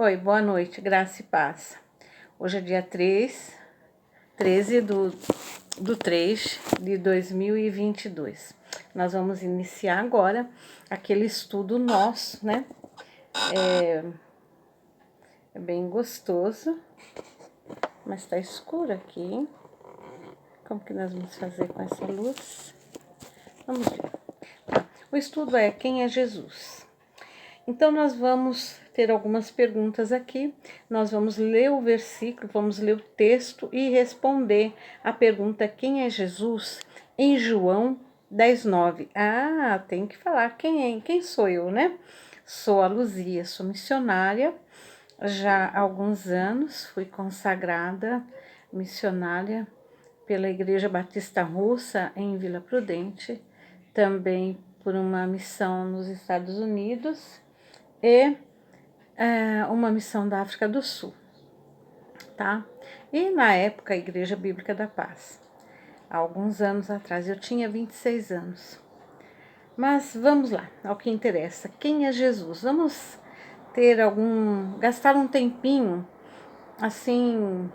Oi, boa noite, graça e paz. Hoje é dia 13 do 3 de 2022. Nós vamos iniciar agora aquele estudo nosso, né? É bem gostoso, mas tá escuro aqui, hein? Como que nós vamos fazer com essa luz? Vamos ver. O estudo é quem é Jesus? Então, nós vamos ter algumas perguntas aqui. Nós vamos ler o versículo, vamos ler o texto e responder a pergunta quem é Jesus em João 10:9. Ah, tem que falar quem sou eu, né? Sou a Luzia, sou missionária já há alguns anos, fui consagrada missionária pela Igreja Batista Russa em Vila Prudente, também por uma missão nos Estados Unidos e uma missão da África do Sul, tá? E na época a Igreja Bíblica da Paz. Há alguns anos atrás, eu tinha 26 anos. Mas vamos lá, ao que interessa. Quem é Jesus? Vamos gastar um tempinho, assim,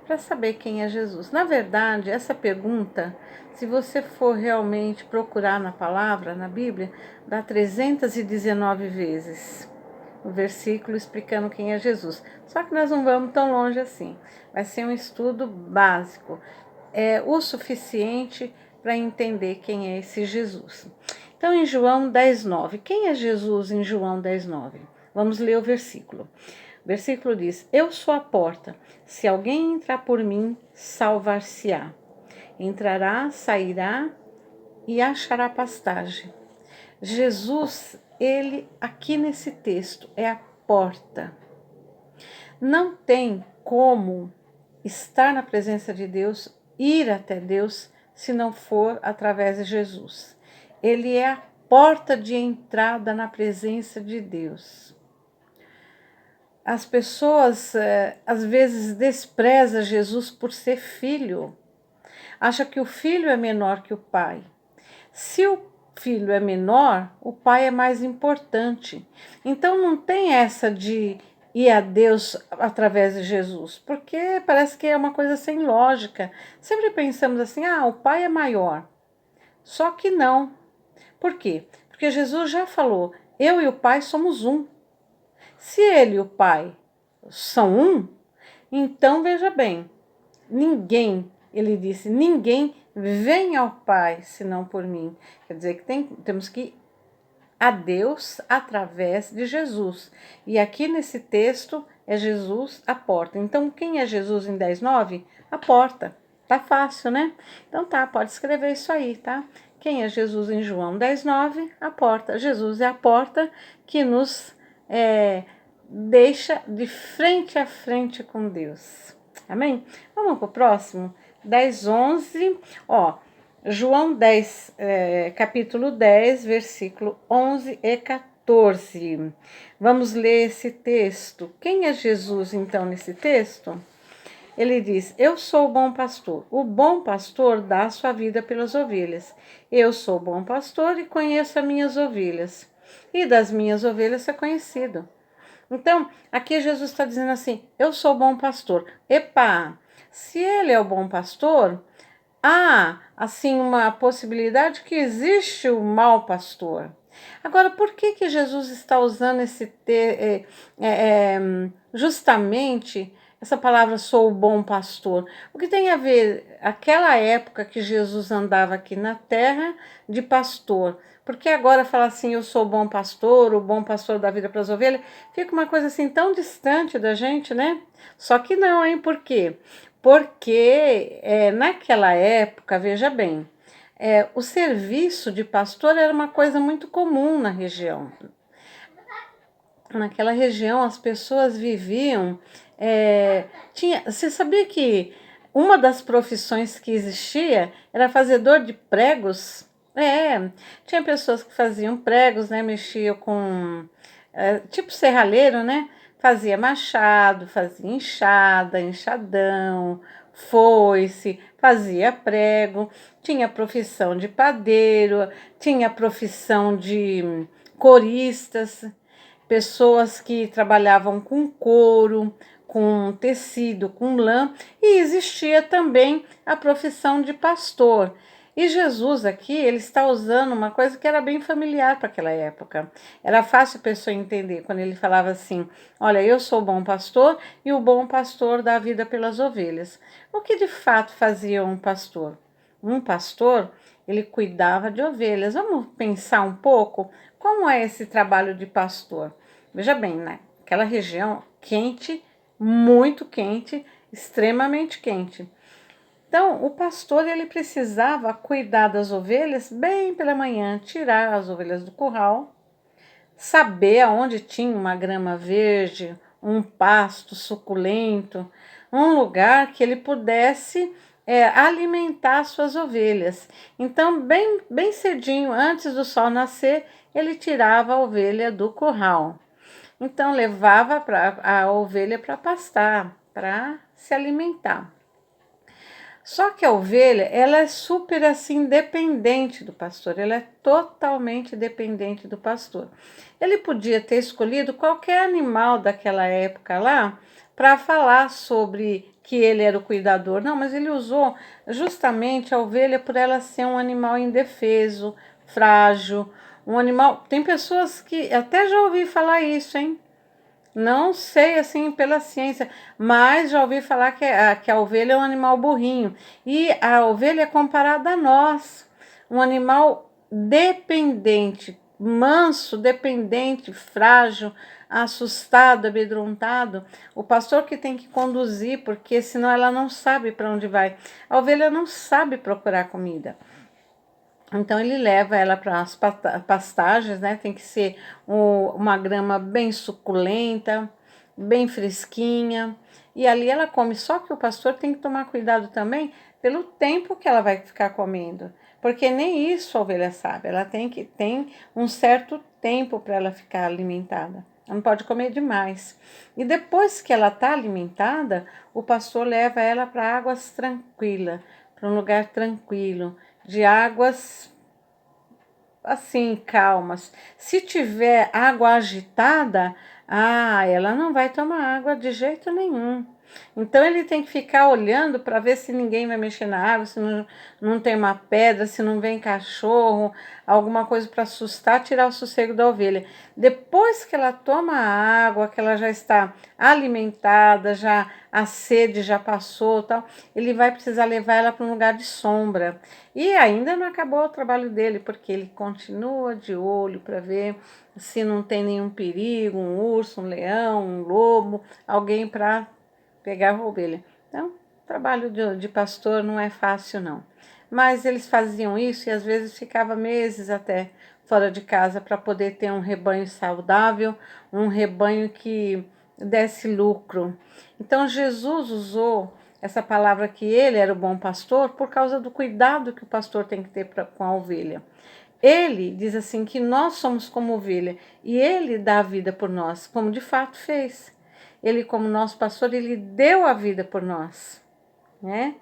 para saber quem é Jesus. Na verdade, essa pergunta, se você for realmente procurar na palavra, na Bíblia, dá 319 vezes o versículo explicando quem é Jesus. Só que nós não vamos tão longe assim. Vai ser um estudo básico, o suficiente para entender quem é esse Jesus. Então, em João 10:9, quem é Jesus em João 10:9? Vamos ler o versículo. O versículo diz: Eu sou a porta. Se alguém entrar por mim, salvar-se-á. Entrará, sairá e achará pastagem. Jesus, ele aqui nesse texto é a porta. Não tem como estar na presença de Deus, ir até Deus, se não for através de Jesus. Ele é a porta de entrada na presença de Deus. As pessoas às vezes desprezam Jesus por ser filho. Acha que o filho é menor que o pai. Se o filho é menor, o pai é mais importante. Então não tem essa de ir a Deus através de Jesus, porque parece que é uma coisa sem lógica. Sempre pensamos assim, o pai é maior. Só que não. Por quê? Porque Jesus já falou, eu e o pai somos um. Se ele e o pai são um, então veja bem, ele disse, ninguém vem ao Pai senão por mim. Quer dizer que temos que ir a Deus através de Jesus. E aqui nesse texto é Jesus a porta. Então quem é Jesus em 10:9? A porta. Tá fácil, né? Então tá, pode escrever isso aí, tá? Quem é Jesus em João 10:9? A porta. Jesus é a porta que nos deixa de frente a frente com Deus. Amém? Vamos para o próximo? 10:11. João 10, capítulo 10, versículo 11 e 14. Vamos ler esse texto. Quem é Jesus, então, nesse texto? Ele diz, eu sou o bom pastor. O bom pastor dá a sua vida pelas ovelhas. Eu sou o bom pastor e conheço as minhas ovelhas. E das minhas ovelhas é conhecido. Então, aqui Jesus está dizendo assim, eu sou o bom pastor. Epa, se ele é o bom pastor, há, assim, uma possibilidade que existe o mau pastor. Agora, por que Jesus está usando justamente essa palavra sou o bom pastor? O que tem a ver aquela época que Jesus andava aqui na terra de pastor? Porque agora falar assim, eu sou o bom pastor da vida para as ovelhas, fica uma coisa assim tão distante da gente, né? Só que não, hein? Por quê? Porque naquela época, veja bem, o serviço de pastor era uma coisa muito comum na região. Naquela região as pessoas viviam. Você sabia que uma das profissões que existia era fazedor de pregos? Tinha pessoas que faziam pregos, né? Mexiam com tipo serralheiro, né? Fazia machado, fazia enxada, enxadão, foice, fazia prego, tinha profissão de padeiro, tinha profissão de coristas, pessoas que trabalhavam com couro, com tecido, com lã, e existia também a profissão de pastor. E Jesus aqui, ele está usando uma coisa que era bem familiar para aquela época. Era fácil a pessoa entender quando ele falava assim: olha, eu sou o bom pastor e o bom pastor dá a vida pelas ovelhas. O que de fato fazia um pastor? Um pastor, ele cuidava de ovelhas. Vamos pensar um pouco como é esse trabalho de pastor. Veja bem, né? Aquela região quente, muito quente, extremamente quente. Então, o pastor ele precisava cuidar das ovelhas bem pela manhã, tirar as ovelhas do curral, saber aonde tinha uma grama verde, um pasto suculento, um lugar que ele pudesse alimentar suas ovelhas. Então, bem cedinho, antes do sol nascer, ele tirava a ovelha do curral. Então, levava a ovelha para pastar, para se alimentar. Só que a ovelha, ela é super assim dependente do pastor, ela é totalmente dependente do pastor. Ele podia ter escolhido qualquer animal daquela época lá para falar sobre que ele era o cuidador. Não, mas ele usou justamente a ovelha por ela ser um animal indefeso, frágil, um animal. Tem pessoas que até já ouvi falar isso, hein? Não sei assim pela ciência, mas já ouvi falar que a ovelha é um animal burrinho. E a ovelha é comparada a nós, um animal dependente, manso, dependente, frágil, assustado, amedrontado. O pastor que tem que conduzir, porque senão ela não sabe para onde vai. A ovelha não sabe procurar comida. Então ele leva ela para as pastagens, né? Tem que ser uma grama bem suculenta, bem fresquinha. E ali ela come. Só que o pastor tem que tomar cuidado também pelo tempo que ela vai ficar comendo. Porque nem isso a ovelha sabe. Ela tem um certo tempo para ela ficar alimentada. Ela não pode comer demais. E depois que ela está alimentada, o pastor leva ela para águas tranquilas, para um lugar tranquilo, de águas assim, calmas. Se tiver água agitada, ela não vai tomar água de jeito nenhum. Então ele tem que ficar olhando para ver se ninguém vai mexer na água, se não tem uma pedra, se não vem cachorro, alguma coisa para assustar, tirar o sossego da ovelha. Depois que ela toma a água, que ela já está alimentada, já a sede já passou, tal, ele vai precisar levar ela para um lugar de sombra. E ainda não acabou o trabalho dele, porque ele continua de olho para ver se não tem nenhum perigo, um urso, um leão, um lobo, alguém para pegar a ovelha. Então, o trabalho de pastor não é fácil, não. Mas eles faziam isso e às vezes ficava meses até fora de casa para poder ter um rebanho saudável, um rebanho que desse lucro. Então, Jesus usou essa palavra que ele era o bom pastor por causa do cuidado que o pastor tem que ter com a ovelha. Ele diz assim que nós somos como ovelha e ele dá a vida por nós, como de fato fez. Ele, como nosso pastor, ele deu a vida por nós, né?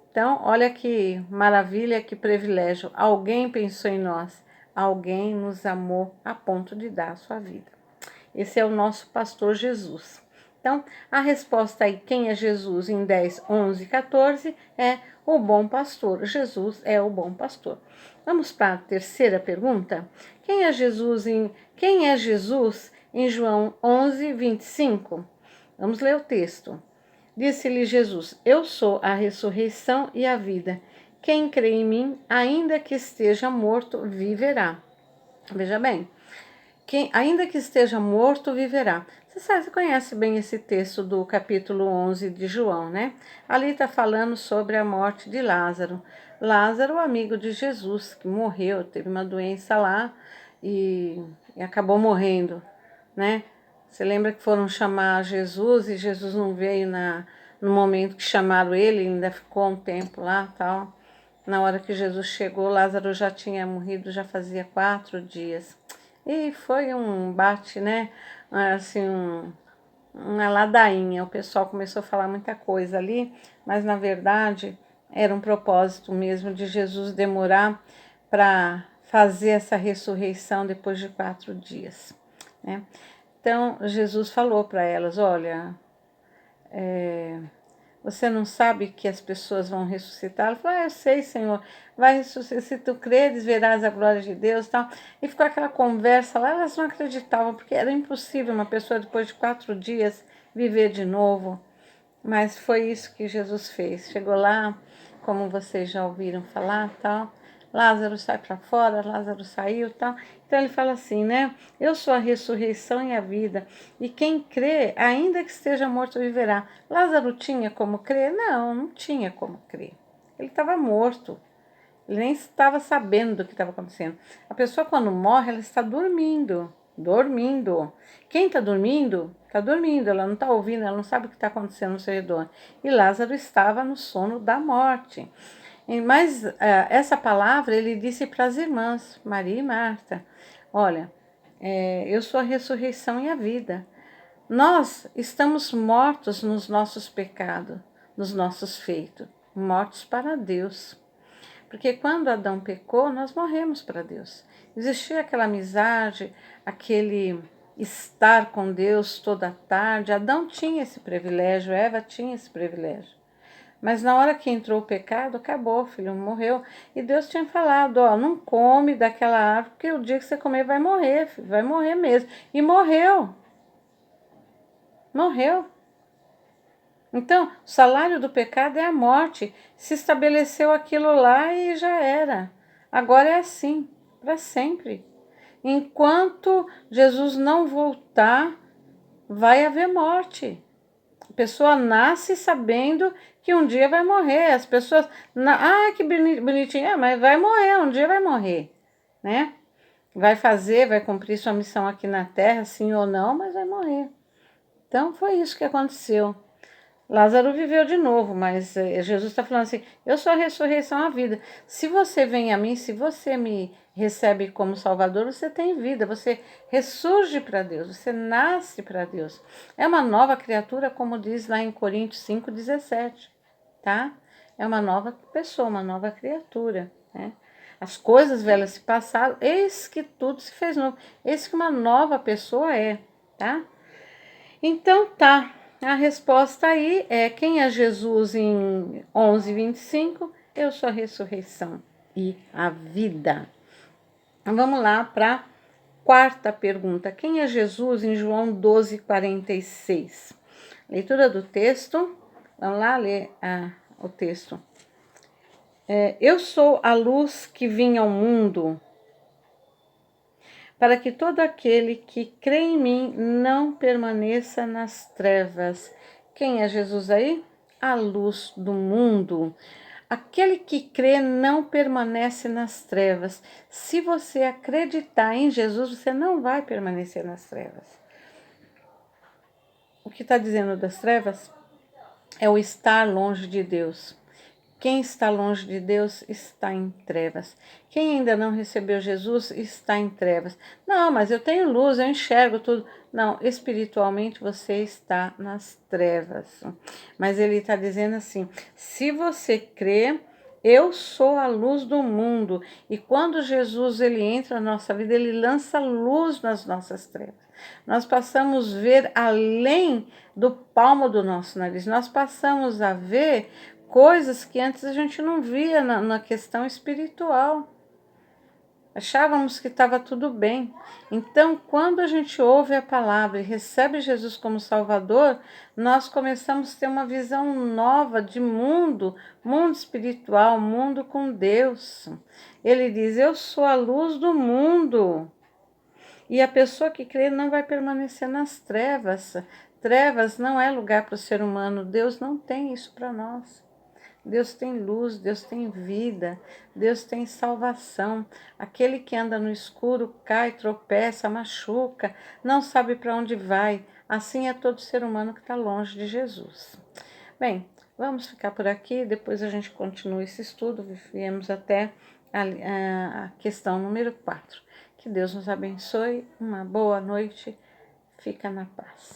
Então, olha que maravilha, que privilégio. Alguém pensou em nós, alguém nos amou a ponto de dar a sua vida. Esse é o nosso pastor Jesus. Então, a resposta aí, quem é Jesus em 10, 11, 14, é o bom pastor. Jesus é o bom pastor. Vamos para a terceira pergunta? Quem é Jesus em João 11, 25? Vamos ler o texto. Disse-lhe Jesus: Eu sou a ressurreição e a vida. Quem crê em mim, ainda que esteja morto, viverá. Veja bem, ainda que esteja morto, viverá. Você conhece bem esse texto do capítulo 11 de João, né? Ali está falando sobre a morte de Lázaro. Lázaro, amigo de Jesus, que morreu, teve uma doença lá e acabou morrendo, né? Você lembra que foram chamar Jesus e Jesus não veio no momento que chamaram ele, ainda ficou um tempo lá, tal. Na hora que Jesus chegou, Lázaro já tinha morrido, já fazia 4 dias. E foi um bate, né? Assim, uma ladainha. O pessoal começou a falar muita coisa ali, mas na verdade era um propósito mesmo de Jesus demorar para fazer essa ressurreição depois de 4 dias, né? Então Jesus falou para elas, olha, você não sabe que as pessoas vão ressuscitar? Ela falou, eu sei, Senhor, vai ressuscitar, se tu creres, verás a glória de Deus e tal. E ficou aquela conversa lá, elas não acreditavam, porque era impossível uma pessoa depois de 4 dias viver de novo. Mas foi isso que Jesus fez. Chegou lá, como vocês já ouviram falar, tal. Lázaro sai para fora, Lázaro saiu, tal. Então ele fala assim, né? Eu sou a ressurreição e a vida. E quem crê, ainda que esteja morto, viverá. Lázaro tinha como crer? Não, não tinha como crer. Ele estava morto. Ele nem estava sabendo do que estava acontecendo. A pessoa, quando morre, ela está dormindo. Dormindo. Quem está dormindo, está dormindo. Ela não está ouvindo, ela não sabe o que está acontecendo no seu redor. E Lázaro estava no sono da morte. Mas essa palavra ele disse para as irmãs, Maria e Marta. Olha, eu sou a ressurreição e a vida. Nós estamos mortos nos nossos pecados, nos nossos feitos. Mortos para Deus. Porque quando Adão pecou, nós morremos para Deus. Existia aquela amizade, aquele estar com Deus toda a tarde. Adão tinha esse privilégio, Eva tinha esse privilégio. Mas na hora que entrou o pecado, acabou, filho, morreu. E Deus tinha falado, ó, não come daquela árvore, porque o dia que você comer vai morrer, filho, vai morrer mesmo. E morreu. Morreu. Então, o salário do pecado é a morte. Se estabeleceu aquilo lá e já era. Agora é assim, para sempre. Enquanto Jesus não voltar, vai haver morte. A pessoa nasce sabendo que um dia vai morrer. As pessoas, que bonitinho, mas vai morrer, um dia vai morrer, né? Vai fazer, vai cumprir sua missão aqui na terra, sim ou não, mas vai morrer. Então foi isso que aconteceu. Lázaro viveu de novo, mas Jesus está falando assim, eu sou a ressurreição e a vida. Se você vem a mim, se você me recebe como Salvador, você tem vida, você ressurge para Deus, você nasce para Deus. É uma nova criatura, como diz lá em Coríntios 5,17, tá? É uma nova pessoa, uma nova criatura, né? As coisas velhas se passaram, eis que tudo se fez novo. Eis que uma nova pessoa é, tá? Então tá, a resposta aí é quem é Jesus em 11:25? Eu sou a ressurreição e a vida. Vamos lá para a quarta pergunta. Quem é Jesus em João 12:46? Leitura do texto. Vamos lá ler o texto. Eu sou a luz que vim ao mundo, para que todo aquele que crê em mim não permaneça nas trevas. Quem é Jesus aí? A luz do mundo. Aquele que crê não permanece nas trevas. Se você acreditar em Jesus, você não vai permanecer nas trevas. O que está dizendo das trevas é o estar longe de Deus. Quem está longe de Deus está em trevas. Quem ainda não recebeu Jesus está em trevas. Não, mas eu tenho luz, eu enxergo tudo. Não, espiritualmente você está nas trevas. Mas ele está dizendo assim: se você crê, eu sou a luz do mundo. E quando Jesus ele entra na nossa vida, ele lança luz nas nossas trevas. Nós passamos a ver além do palmo do nosso nariz. Nós passamos a ver coisas que antes a gente não via na questão espiritual. Achávamos que estava tudo bem. Então, quando a gente ouve a palavra e recebe Jesus como Salvador, nós começamos a ter uma visão nova de mundo, mundo espiritual, mundo com Deus. Ele diz, eu sou a luz do mundo. E a pessoa que crê não vai permanecer nas trevas. Trevas não é lugar para o ser humano. Deus não tem isso para nós. Deus tem luz, Deus tem vida, Deus tem salvação. Aquele que anda no escuro cai, tropeça, machuca, não sabe para onde vai. Assim é todo ser humano que está longe de Jesus. Bem, vamos ficar por aqui, depois a gente continua esse estudo. Viemos até a questão número 4. Que Deus nos abençoe, uma boa noite, fica na paz.